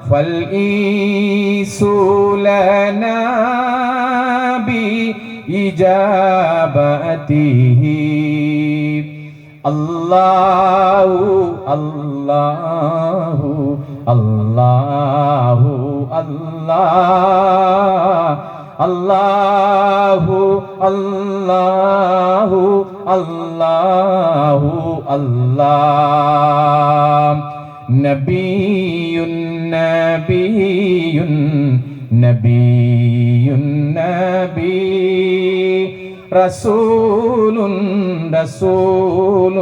فالإيس لنا بإجابته الله الله الله الله الله الله الله الله نبي نبي نبي نبي رسول رسول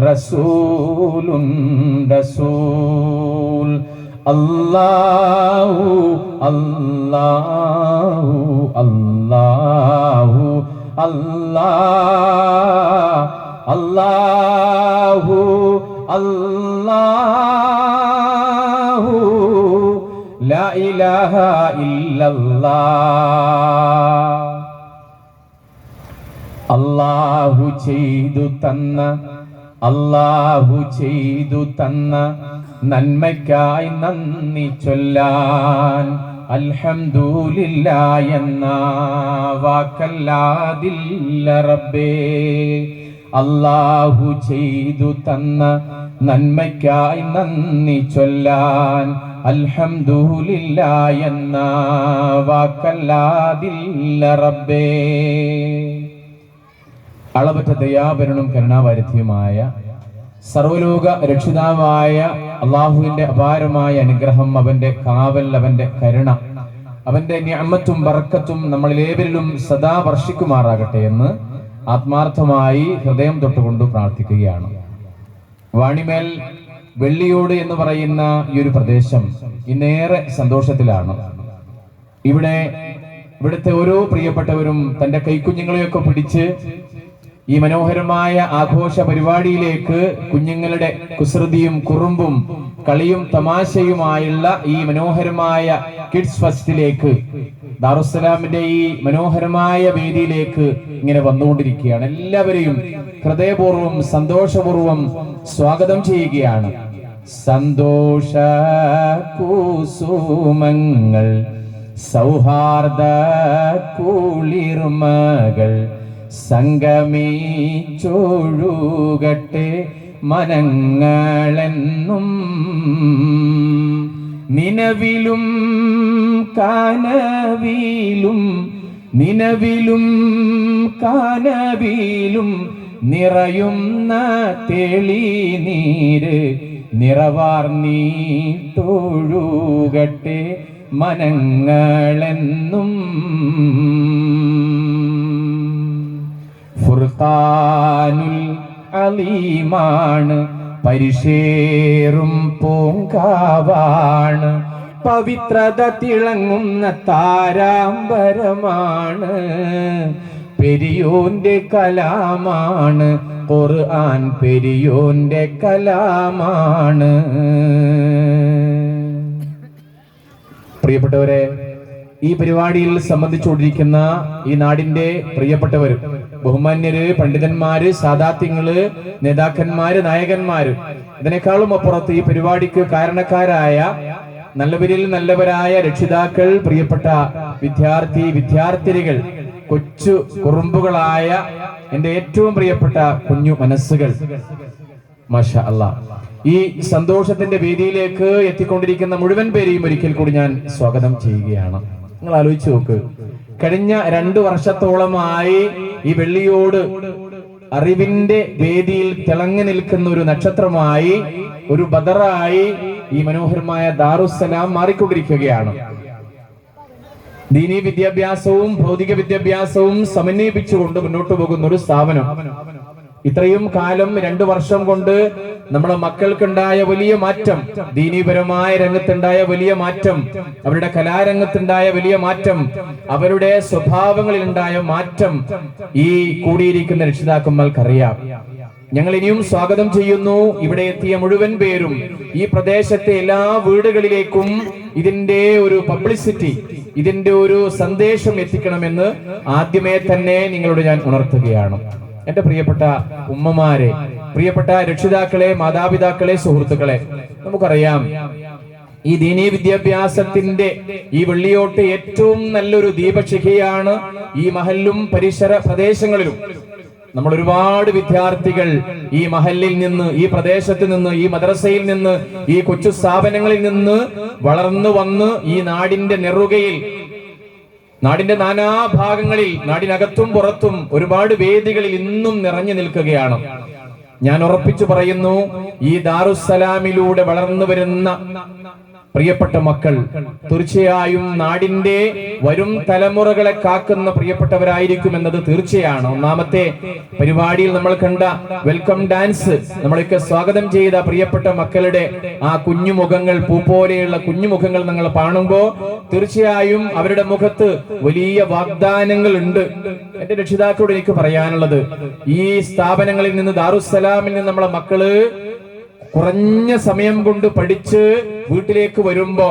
رسول رسول الله الله الله الله الله الله لا إله إلا الله അല്ലാഹു ചെയ്തു തന്ന അല്ലാഹു ചെയ്തു തന്ന നന്മയ്ക്കായി നന്ദി ചൊല്ലാൻ അൽഹംദുലില്ലാഹ് എന്ന വാക്കല്ലാതില്ല റബ്ബേ. അല്ലാഹു ചെയ്തു തന്ന നന്മയ്ക്കായി നന്ദി ചൊല്ലാൻ അൽഹംദുലില്ലാഹ് എന്ന വാക്കല്ലാതില്ല റബ്ബേ. അളവറ്റ ദയാപരനും കരുണാവാരിധിയുമായ സർവലോക രക്ഷിതാവായ അള്ളാഹുവിന്റെ അപാരമായ അനുഗ്രഹം, അവന്റെ കാവൽ, അവന്റെ കരുണ, അവന്റെ നിഅമത്തും ബർക്കത്തും നമ്മളിലേവരിലും സദാ വർഷിക്കുമാറാകട്ടെ എന്ന് ആത്മാർത്ഥമായി ഹൃദയം തൊട്ടുകൊണ്ട് പ്രാർത്ഥിക്കുകയാണ്. വാണിമേൽ വെള്ളിയോട് എന്ന് പറയുന്ന ഈ ഒരു പ്രദേശം ഇന്നേറെ സന്തോഷത്തിലാണ്. ഇവിടുത്തെ ഓരോ പ്രിയപ്പെട്ടവരും തന്റെ കൈക്കുഞ്ഞുങ്ങളെയൊക്കെ പിടിച്ച് ഈ മനോഹരമായ ആഘോഷ പരിപാടിയിലേക്ക്, കുഞ്ഞുങ്ങളുടെ കുസൃതിയും കുറുമ്പും കളിയും തമാശയുമായുള്ള ഈ മനോഹരമായ കിഡ്സ് ഫെസ്റ്റിലേക്ക്, ദാറുസ്സലാമിന്റെ ഈ മനോഹരമായ വേദിയിലേക്ക് ഇങ്ങനെ വന്നുകൊണ്ടിരിക്കുകയാണ്. എല്ലാവരെയും ഹൃദയപൂർവ്വം സന്തോഷപൂർവ്വം സ്വാഗതം ചെയ്യുകയാണ്. സന്തോഷ കുസുമങ്ങൾ, സൗഹാർദ്ദ കുളിർമകൾ സംഗമിച്ചൊഴുകട്ടെ മനങ്ങളെന്നും. നിലവിലും കനവിലും നിലവിലും കനവിലും നിറയുന്ന തെളിനീര് നിറവാർന്നീട്ടൊഴുകട്ടെ മനങ്ങളെന്നും. ഫുർഖാനുൽ അലീമാണ്, പരിശേറും പൂങ്കാവാണ്, പവിത്രത തിളങ്ങുന്ന താരാമ്പരമാണ്, പെരിയോന്റെ കലാമാണ് ഖുർആൻ, പെരിയോന്റെ കലാമാണ്. പ്രിയപ്പെട്ടവരെ, ഈ പരിപാടിയിൽ സംബന്ധിച്ചുകൊണ്ടിരിക്കുന്ന ഈ നാടിന്റെ പ്രിയപ്പെട്ടവര്, ബഹുമാന്യര്, പണ്ഡിതന്മാര്, സാദാത്യങ്ങള്, നേതാക്കന്മാര്, നായകന്മാര്, ഇതിനേക്കാളും അപ്പുറത്ത് ഈ പരിപാടിക്ക് കാരണക്കാരായ നല്ലവരിൽ നല്ലവരായ രക്ഷിതാക്കൾ, പ്രിയപ്പെട്ട വിദ്യാർത്ഥിനികൾ, കൊച്ചു കുറുമ്പുകളായ എന്റെ ഏറ്റവും പ്രിയപ്പെട്ട കുഞ്ഞു മനസ്സുകൾ, മാഷാ അല്ലാഹ്, ഈ സന്തോഷത്തിന്റെ വേദിയിലേക്ക് എത്തിക്കൊണ്ടിരിക്കുന്ന മുഴുവൻ പേരെയും ഒരിക്കൽ കൂടി ഞാൻ സ്വാഗതം ചെയ്യുകയാണ്. നിങ്ങൾ ആലോചിച്ച് നോക്ക്, കഴിഞ്ഞ 2 വർഷത്തോളമായി ഈ വെള്ളിയോട് അറിവിന്റെ വേദിയിൽ തിളങ്ങി നിൽക്കുന്ന ഒരു നക്ഷത്രമായി, ഒരു ബദറായി ഈ മനോഹരമായ ദാറുസ്സലാം മാറിക്കൊണ്ടിരിക്കുകയാണ്. ദീനീ വിദ്യാഭ്യാസവും ഭൗതിക വിദ്യാഭ്യാസവും സമന്വയിപ്പിച്ചുകൊണ്ട് മുന്നോട്ട് പോകുന്ന ഒരു സ്ഥാപനം. ഇത്രയും കാലം 2 വർഷം കൊണ്ട് നമ്മുടെ മക്കൾക്കുണ്ടായ വലിയ മാറ്റം, ദീനീപരമായ രംഗത്തുണ്ടായ വലിയ മാറ്റം, അവരുടെ കലാരംഗത്തുണ്ടായ വലിയ മാറ്റം, അവരുടെ സ്വഭാവങ്ങളിൽ ഉണ്ടായ മാറ്റം ഈ കൂടിയിരിക്കുന്ന രക്ഷിതാക്കന്മാർക്കറിയാം. ഞങ്ങൾ ഇനിയും സ്വാഗതം ചെയ്യുന്നു. ഇവിടെ എത്തിയ മുഴുവൻ പേരും ഈ പ്രദേശത്തെ എല്ലാ വീടുകളിലേക്കും ഇതിന്റെ ഒരു പബ്ലിസിറ്റി, ഇതിന്റെ ഒരു സന്ദേശം എത്തിക്കണമെന്ന് ആദ്യമേ തന്നെ നിങ്ങളോട് ഞാൻ ഉണർത്തുകയാണ്. എന്റെ പ്രിയപ്പെട്ട ഉമ്മമാരെ, പ്രിയപ്പെട്ട രക്ഷിതാക്കളെ, മാതാപിതാക്കളെ, സുഹൃത്തുക്കളെ, നമുക്കറിയാം ഈ ദീനീ വിദ്യാഭ്യാസത്തിന്റെ ഈ വെള്ളിയോട്ട് ഏറ്റവും നല്ലൊരു ദീപശിഖയാണ് ഈ മഹല്ലും പരിസര പ്രദേശങ്ങളിലും. നമ്മൾ ഒരുപാട് വിദ്യാർത്ഥികൾ ഈ മഹല്ലിൽ നിന്ന്, ഈ പ്രദേശത്ത് നിന്ന്, ഈ മദ്രസയിൽ നിന്ന്, ഈ കൊച്ചു സ്ഥാപനങ്ങളിൽ നിന്ന് വളർന്നു വന്ന് ഈ നാടിന്റെ നെറുകയിൽ, നാടിന്റെ നാനാഭാഗങ്ങളിൽ, നാടിനകത്തും പുറത്തും ഒരുപാട് വേദികളിൽ ഇന്നും നിറഞ്ഞു നിൽക്കുകയാണ്. ഞാൻ ഉറപ്പിച്ചു പറയുന്നു, ഈ ദാറുസ്സലാമിലൂടെ വളർന്നു വരുന്ന പ്രിയപ്പെട്ട മക്കൾ തീർച്ചയായും നാടിന്റെ വരും തലമുറകളെ കാക്കുന്ന പ്രിയപ്പെട്ടവരായിരിക്കും എന്നത് തീർച്ചയാണ്. ഒന്നാമത്തെ പരിപാടിയിൽ നമ്മൾ കണ്ട വെൽക്കം ഡാൻസ്, നമ്മളൊക്കെ സ്വാഗതം ചെയ്ത പ്രിയപ്പെട്ട മക്കളുടെ ആ കുഞ്ഞുമുഖങ്ങൾ, പൂപ്പോലെയുള്ള കുഞ്ഞുമുഖങ്ങൾ നിങ്ങൾ കാണുമ്പോൾ തീർച്ചയായും അവരുടെ മുഖത്ത് വലിയ വാഗ്ദാനങ്ങൾ ഉണ്ട്. എന്റെ രക്ഷിതാക്കളോട് എനിക്ക് പറയാനുള്ളത്, ഈ സ്ഥാപനങ്ങളിൽ നിന്ന്, ദാറുസ്സലാമിൽ നിന്ന് നമ്മളെ മക്കള് കുറഞ്ഞ സമയം കൊണ്ട് പഠിച്ച് വീട്ടിലേക്ക് വരുമ്പോ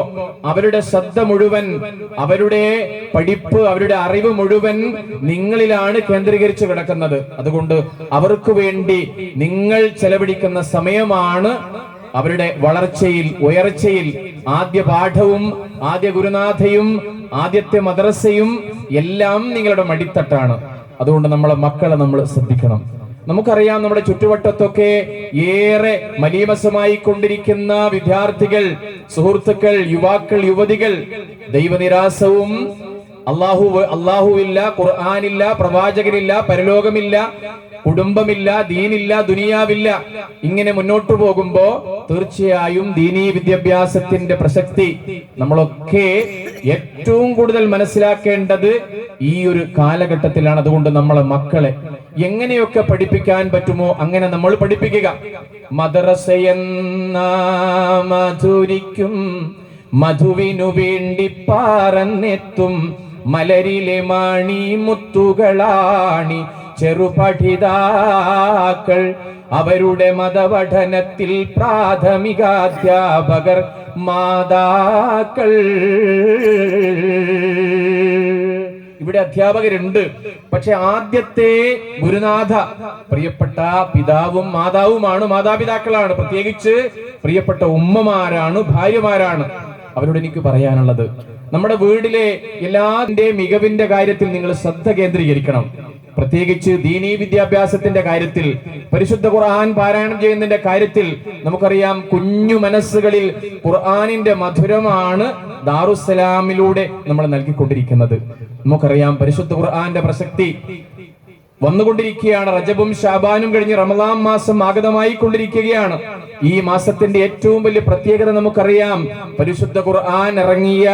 അവരുടെ ശ്രദ്ധ മുഴുവൻ, അവരുടെ പഠിപ്പ്, അവരുടെ അറിവ് മുഴുവൻ നിങ്ങളിലാണ് കേന്ദ്രീകരിച്ച് കിടക്കുന്നത്. അതുകൊണ്ട് അവർക്ക് വേണ്ടി നിങ്ങൾ ചെലവഴിക്കുന്ന സമയമാണ് അവരുടെ വളർച്ചയിൽ, ഉയർച്ചയിൽ ആദ്യ പാഠവും ആദ്യ ഗുരുനാഥയും ആദ്യത്തെ മദ്രസയും എല്ലാം നിങ്ങളുടെ മടിത്തട്ടാണ്. അതുകൊണ്ട് നമ്മളെ മക്കളെ നമ്മൾ ശ്രദ്ധിക്കണം. നമുക്കറിയാം, നമ്മുടെ ചുറ്റുവട്ടത്തൊക്കെ ഏറെ മലീമസമായി കൊണ്ടിരിക്കുന്ന വിദ്യാർത്ഥികൾ, സുഹൃത്തുക്കൾ, യുവാക്കൾ, യുവതികൾ ദൈവനിരാസവും, അല്ലാഹുവില്ല, ഖുർആനില്ല, പ്രവാചകരില്ല, പരലോകമില്ല, കുടുംബമില്ല, ദീനില്ല, ദുനിയാവില്ല, ഇങ്ങനെ മുന്നോട്ടു പോകുമ്പോ തീർച്ചയായും ദീനീ വിദ്യാഭ്യാസത്തിന്റെ പ്രസക്തി നമ്മളൊക്കെ ഏറ്റവും കൂടുതൽ മനസ്സിലാക്കേണ്ടത് ഈ ഒരു കാലഘട്ടത്തിലാണ്. അതുകൊണ്ട് നമ്മളെ മക്കളെ എങ്ങനെയൊക്കെ പഠിപ്പിക്കാൻ പറ്റുമോ അങ്ങനെ നമ്മൾ പഠിപ്പിക്കുക. മദ്രസയെന്ന മധുരിക്കും മധുവിനു വേണ്ടി പാറന്നെത്തും മലരിലെ മാണി മുത്തുകളാണി ചെറുപഠിതാക്കൾ, അവരുടെ മതപഠനത്തിൽ പ്രാഥമികാധ്യാപകർ മാതാക്കൾ. ഇവിടെ അധ്യാപകരുണ്ട്, പക്ഷെ ആദ്യത്തെ ഗുരുനാഥ പ്രിയപ്പെട്ട പിതാവും മാതാവുമാണ്, മാതാപിതാക്കളാണ്. പ്രത്യേകിച്ച് പ്രിയപ്പെട്ട ഉമ്മമാരാണ്, ഭാര്യമാരാണ്. അവരോട് എനിക്ക് പറയാനുള്ളത്, നമ്മുടെ വീട്ടിലെ എല്ലാത്തിന്റെ മികവിന്റെ കാര്യത്തിൽ നിങ്ങൾ ശ്രദ്ധ കേന്ദ്രീകരിക്കണം. പ്രത്യേകിച്ച് ദീനീ വിദ്യാഭ്യാസത്തിന്റെ കാര്യത്തിൽ, പരിശുദ്ധ ഖുർആൻ പാരായണം ചെയ്യുന്നതിന്റെ കാര്യത്തിൽ നമുക്കറിയാം, കുഞ്ഞു മനസ്സുകളിൽ ഖുർആനിന്റെ മധുരമാണ് ദാറുസ്സലാമിലൂടെ നമ്മൾ നൽകിക്കൊണ്ടിരിക്കുന്നത്. നമുക്കറിയാം, പരിശുദ്ധ ഖുർആന്റെ പ്രസക്തി വന്നുകൊണ്ടിരിക്കുകയാണ്. റജബും ഷാബാനും കഴിഞ്ഞ് റമളാൻ മാസം ആഗതമായി കൊണ്ടിരിക്കുകയാണ്. ഈ മാസത്തിന്റെ ഏറ്റവും വലിയ പ്രത്യേകത നമുക്കറിയാം, പരിശുദ്ധ ഖുർആൻ ഇറങ്ങിയ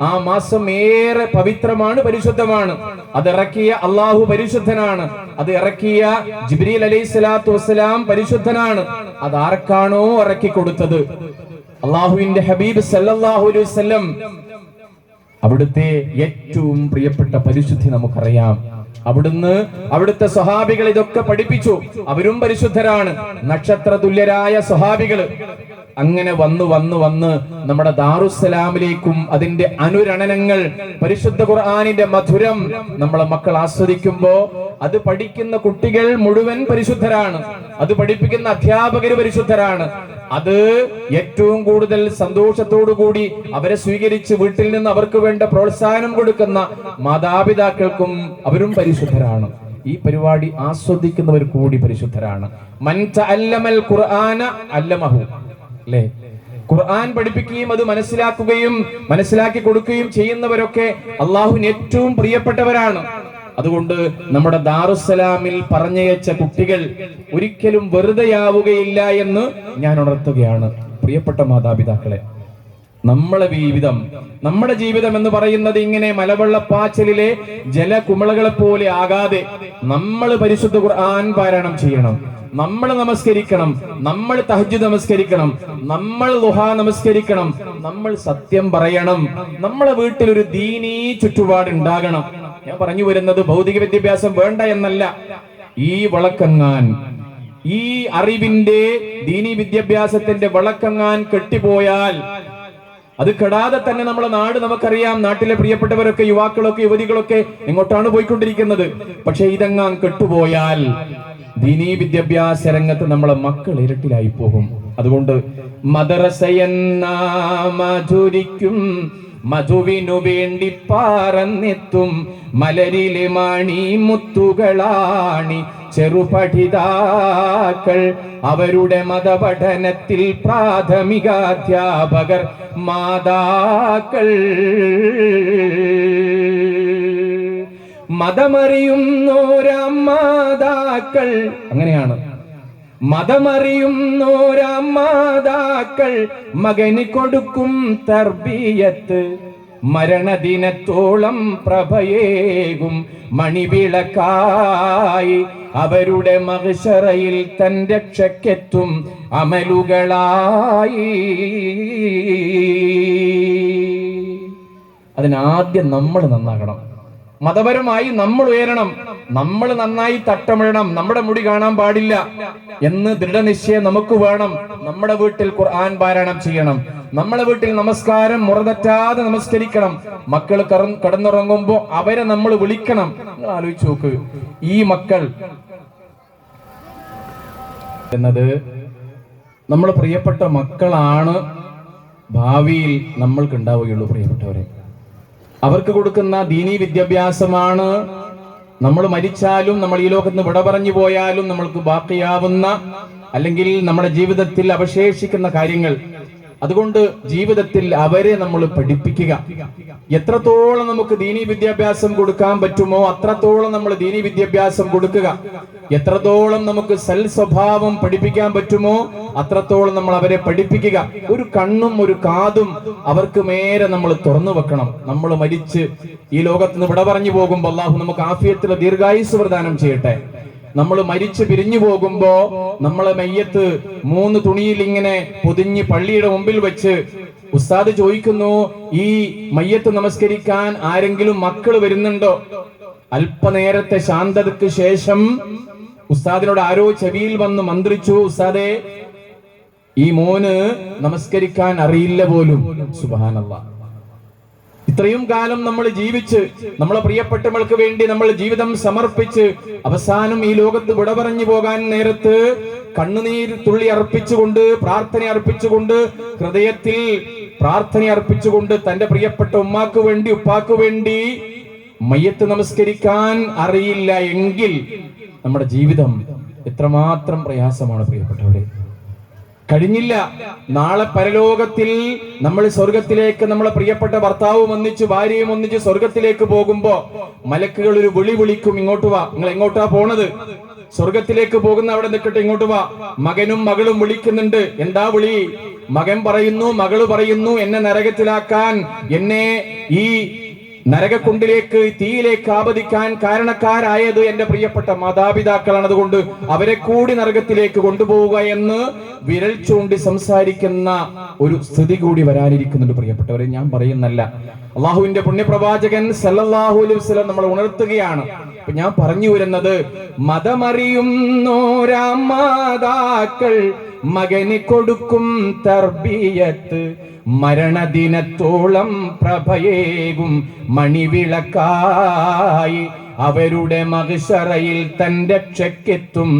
ആ മാസം ഏറെ പവിത്രമാണ്, പരിശുദ്ധമാണ്. അത് ഇറക്കിയ അള്ളാഹു പരിശുദ്ധനാണ്, അത് ഇറക്കിയ ജിബ്രീൽ അലൈഹിസ്സലാത്തു വസ്സലാം പരിശുദ്ധനാണ്. അത് ആർക്കാണോ ഇറക്കി കൊടുത്തത്, അള്ളാഹുവിന്റെ ഹബീബ് സല്ലല്ലാഹു അലൈഹി വസല്ലം, അവിടുത്തെ ഏറ്റവും പ്രിയപ്പെട്ട പരിശുദ്ധി നമുക്കറിയാം. അവിടുന്ന്, അവിടുത്തെ സ്വഹാബികൾ ഇതൊക്കെ പഠിപ്പിച്ചു. അവരും പരിശുദ്ധരാണ്, നക്ഷത്ര തുല്യരായ സ്വഹാബികള്. അങ്ങനെ വന്ന് നമ്മുടെ ദാറുസ്സലാമിലേക്കും അതിന്റെ അനുരണനങ്ങൾ, പരിശുദ്ധ ഖുർആനിന്റെ മധുരം നമ്മളെ മക്കൾ ആസ്വദിക്കുമ്പോ അത് പഠിക്കുന്ന കുട്ടികൾ മുഴുവൻ പരിശുദ്ധരാണ്, അത് പഠിപ്പിക്കുന്ന അധ്യാപകർ പരിശുദ്ധരാണ്. അത് ഏറ്റവും കൂടുതൽ സന്തോഷത്തോടു കൂടി അവരെ സ്വീകരിച്ച് വീട്ടിൽ നിന്ന് അവർക്ക് വേണ്ട പ്രോത്സാഹനം കൊടുക്കുന്ന മാതാപിതാക്കൾക്കും അവരും പരിശുദ്ധരാണ്. ഈ പരിപാടി ആസ്വദിക്കുന്നവർ കൂടി പരിശുദ്ധരാണ്. മൻ തഅല്ലമൽ ഖുർആന അല്ലമഹു, അല്ലേ? ഖുർആൻ പഠിപ്പിക്കുകയും അത് മനസ്സിലാക്കുകയും മനസ്സിലാക്കി കൊടുക്കുകയും ചെയ്യുന്നവരൊക്കെ അള്ളാഹുവിന് ഏറ്റവും പ്രിയപ്പെട്ടവരാണ്. അതുകൊണ്ട് നമ്മുടെ ദാറുസ്സലാമിൽ പറഞ്ഞയച്ച കുട്ടികൾ ഒരിക്കലും വെറുതെയാവുകയില്ല എന്ന് ഞാൻ ഉണർത്തുകയാണ്. പ്രിയപ്പെട്ട മാതാപിതാക്കളെ, നമ്മുടെ ജീവിതം എന്ന് പറയുന്നത് ഇങ്ങനെ മലവെള്ളപ്പാച്ചിലിലെ ജലകുമിളകളെ പോലെ ആകാതെ നമ്മൾ പരിശുദ്ധ ഖുർആൻ പാരായണം ചെയ്യണം, നമ്മൾ നമസ്കരിക്കണം, നമ്മൾ തഹജ്ജുദ് നമസ്കരിക്കണം, നമ്മൾ ദുഹാ നമസ്കരിക്കണം, നമ്മൾ സത്യം പറയണം, നമ്മളെ വീട്ടിൽ ഒരു ദീനീ ചുറ്റുപാട് ഉണ്ടാകണം. ഞാൻ പറഞ്ഞു വരുന്നത് ഭൗതിക വിദ്യാഭ്യാസം വേണ്ട എന്നല്ല. ഈ വളക്കങ്ങാൻ, ഈ അറിവിന്റെ ദീനീ വിദ്യാഭ്യാസത്തിന്റെ വളക്കങ്ങാൻ കെട്ടിപ്പോയാൽ അത് കെടാതെ തന്നെ നമ്മളെ നാട് നമുക്കറിയാം. നാട്ടിലെ പ്രിയപ്പെട്ടവരൊക്കെ, യുവാക്കളൊക്കെ, യുവതികളൊക്കെ എങ്ങോട്ടാണ് പോയിക്കൊണ്ടിരിക്കുന്നത്. പക്ഷെ ഇതെങ്ങാൻ കെട്ടുപോയാൽ ദീനീ വിദ്യാഭ്യാസ രംഗത്ത് നമ്മളെ മക്കൾ ഇരട്ടിലായി പോകും. അതുകൊണ്ട് മദ്രസയെന്ന മധുരിക്കും മധുവിനു വേണ്ടി പറന്നെത്തും മലരിലെ മണി മുത്തുകളാണി ചെറുപഠിതാക്കൾ. അവരുടെ മതപഠനത്തിൽ പ്രാഥമികാധ്യാപകർ മാതാക്കൾ. മതമറിയുന്നോരമാതാക്കൾ, അങ്ങനെയാണ്. മതമറിയുന്നോരമാതാക്കൾ മകന് കൊടുക്കും തർബിയത്ത്. മരണദിനത്തോളം പ്രഭയേകും മണിവിളക്കായി. അവരുടെ മഹ്ശറയിൽ തൻ രക്ഷക്കെത്തും അമലുകളായി. അതിനാദ്യം നമ്മൾ നന്നാകണം. മതപരമായി നമ്മൾ ഉയരണം. നമ്മൾ നന്നായി തട്ടമിടണം. നമ്മുടെ മുടി കാണാൻ പാടില്ല എന്ന് ദൃഢനിശ്ചയം നമുക്ക് വേണം. നമ്മുടെ വീട്ടിൽ ഖുർആൻ പാരായണം ചെയ്യണം. നമ്മളെ വീട്ടിൽ നമസ്കാരം മുറതെറ്റാതെ നമസ്കരിക്കണം. മക്കൾ കടന്നുറങ്ങുമ്പോ അവരെ നമ്മൾ വിളിക്കണം. നിങ്ങൾ ആലോചിച്ച് നോക്ക്, ഈ മക്കൾ എന്നത് നമ്മൾ പ്രിയപ്പെട്ട മക്കളാണ് ഭാവിയിൽ നമ്മൾക്ക് ഉണ്ടാവുകയുള്ളൂ. പ്രിയപ്പെട്ടവരെ, അവർക്ക് കൊടുക്കുന്ന ദീനീ വിദ്യാഭ്യാസമാണ് നമ്മൾ മരിച്ചാലും, നമ്മൾ ഈ ലോകത്ത് നിന്ന് വിട പറഞ്ഞു പോയാലും നമ്മൾക്ക് ബാക്കിയാവുന്ന, അല്ലെങ്കിൽ നമ്മുടെ ജീവിതത്തിൽ അവശേഷിക്കുന്ന കാര്യങ്ങൾ. അതുകൊണ്ട് ജീവിതത്തിൽ അവരെ നമ്മൾ പഠിപ്പിക്കുക. എത്രത്തോളം നമുക്ക് ദീനീ വിദ്യാഭ്യാസം കൊടുക്കാൻ പറ്റുമോ അത്രത്തോളം നമ്മൾ ദീനീ വിദ്യാഭ്യാസം കൊടുക്കുക. എത്രത്തോളം നമുക്ക് സൽ സ്വഭാവം പഠിപ്പിക്കാൻ പറ്റുമോ അത്രത്തോളം നമ്മൾ അവരെ പഠിപ്പിക്കുക. ഒരു കണ്ണും ഒരു കാതും അവർക്ക് മേരെ നമ്മൾ തുറന്നു വെക്കണം. നമ്മൾ മരിച്ച് ഈ ലോകത്ത് നിന്ന് വിട പറഞ്ഞു പോകുമ്പോൾ അല്ലാഹു നമുക്ക് ആഫിയത്തിലെ ദീർഘായുസ് പ്രദാനം ചെയ്യട്ടെ. നമ്മൾ മരിച്ച് പിരിഞ്ഞു പോകുമ്പോ നമ്മളെ മയ്യത്ത് 3 തുണിയിൽ ഇങ്ങനെ പൊതിഞ്ഞ് പള്ളിയുടെ മുമ്പിൽ വെച്ച് ഉസ്താദ് ചോദിക്കുന്നു, ഈ മയ്യത്ത് നമസ്കരിക്കാൻ ആരെങ്കിലും മക്കൾ വരുന്നുണ്ടോ? അല്പനേരത്തെ ശാന്തതയ്ക്ക് ശേഷം ഉസ്താദിനോട് ആരോ ചെവിയിൽ വന്ന് മന്ത്രിച്ചു, ഉസ്താദേ, ഈ മോന് നമസ്കരിക്കാൻ അറിയില്ല പോലും. സുബ്ഹാനല്ലാഹ്. ഇത്രയും കാലം നമ്മൾ ജീവിച്ച് നമ്മളെ പ്രിയപ്പെട്ടവർക്ക് വേണ്ടി നമ്മൾ ജീവിതം സമർപ്പിച്ച് അവസാനം ഈ ലോകത്ത് വിട പറഞ്ഞു പോകാൻ നേരത്ത് കണ്ണുനീർ തുള്ളി അർപ്പിച്ചുകൊണ്ട്, പ്രാർത്ഥന അർപ്പിച്ചുകൊണ്ട്, ഹൃദയത്തിൽ പ്രാർത്ഥന അർപ്പിച്ചുകൊണ്ട് തന്റെ പ്രിയപ്പെട്ട ഉമ്മാക്ക് വേണ്ടി, ഉപ്പാക്ക് വേണ്ടി മയ്യത്ത് നമസ്കരിക്കാൻ അറിയില്ല എങ്കിൽ നമ്മുടെ ജീവിതം എത്രമാത്രം പ്രയാസമാണ് പ്രിയപ്പെട്ടവരെ. കഴിഞ്ഞില്ല. നാളെ പരലോകത്തിൽ നമ്മൾ സ്വർഗത്തിലേക്ക് നമ്മളെ പ്രിയപ്പെട്ട ഭർത്താവും ഒന്നിച്ച് ഭാര്യയും ഒന്നിച്ച് സ്വർഗത്തിലേക്ക് പോകുമ്പോ മലക്കുകൾ ഒരു വിളി വിളിക്കും, ഇങ്ങോട്ട് വാ. നിങ്ങൾ എങ്ങോട്ടാ പോണത്? സ്വർഗത്തിലേക്ക് പോകുന്ന അവിടെ നിൽക്കട്ടെ, ഇങ്ങോട്ട് വാ. മകനും മകളും വിളിക്കുന്നുണ്ട്. എന്താ വിളി? മകൻ പറയുന്നു, മകള് പറയുന്നു, എന്നെ നരകത്തിലാക്കാൻ, എന്നെ ഈ നരകക്കുണ്ടിലേക്ക്, തീയിലേക്ക് ആപതിക്കാൻ കാരണക്കാരായത് എന്റെ പ്രിയപ്പെട്ട മാതാപിതാക്കളാണ്. അതുകൊണ്ട് അവരെ കൂടി നരകത്തിലേക്ക് കൊണ്ടുപോവുക എന്ന് വിരൽ ചൂണ്ടി സംസാരിക്കുന്ന ഒരു സ്ഥിതി കൂടി വരാനിരിക്കുന്നുണ്ട് പ്രിയപ്പെട്ടവരെ. ഞാൻ പറയുന്നല്ല, അള്ളാഹുവിന്റെ പുണ്യപ്രവാചകൻ സല്ലല്ലാഹു അലൈഹി വസല്ലം നമ്മൾ ഉണർത്തുകയാണ്. അപ്പൊ ഞാൻ പറഞ്ഞു വരുന്നത്, മതമറിയുന്നോരാമാതാക്കൾ മകന് കൊടുക്കും തർബിയത്ത്. മരണദിനത്തോളം പ്രഭയേകും മണിവിളക്കായി. അവരുടെ മഹ്ശറയിൽ തൻ രക്ഷക്കെത്തും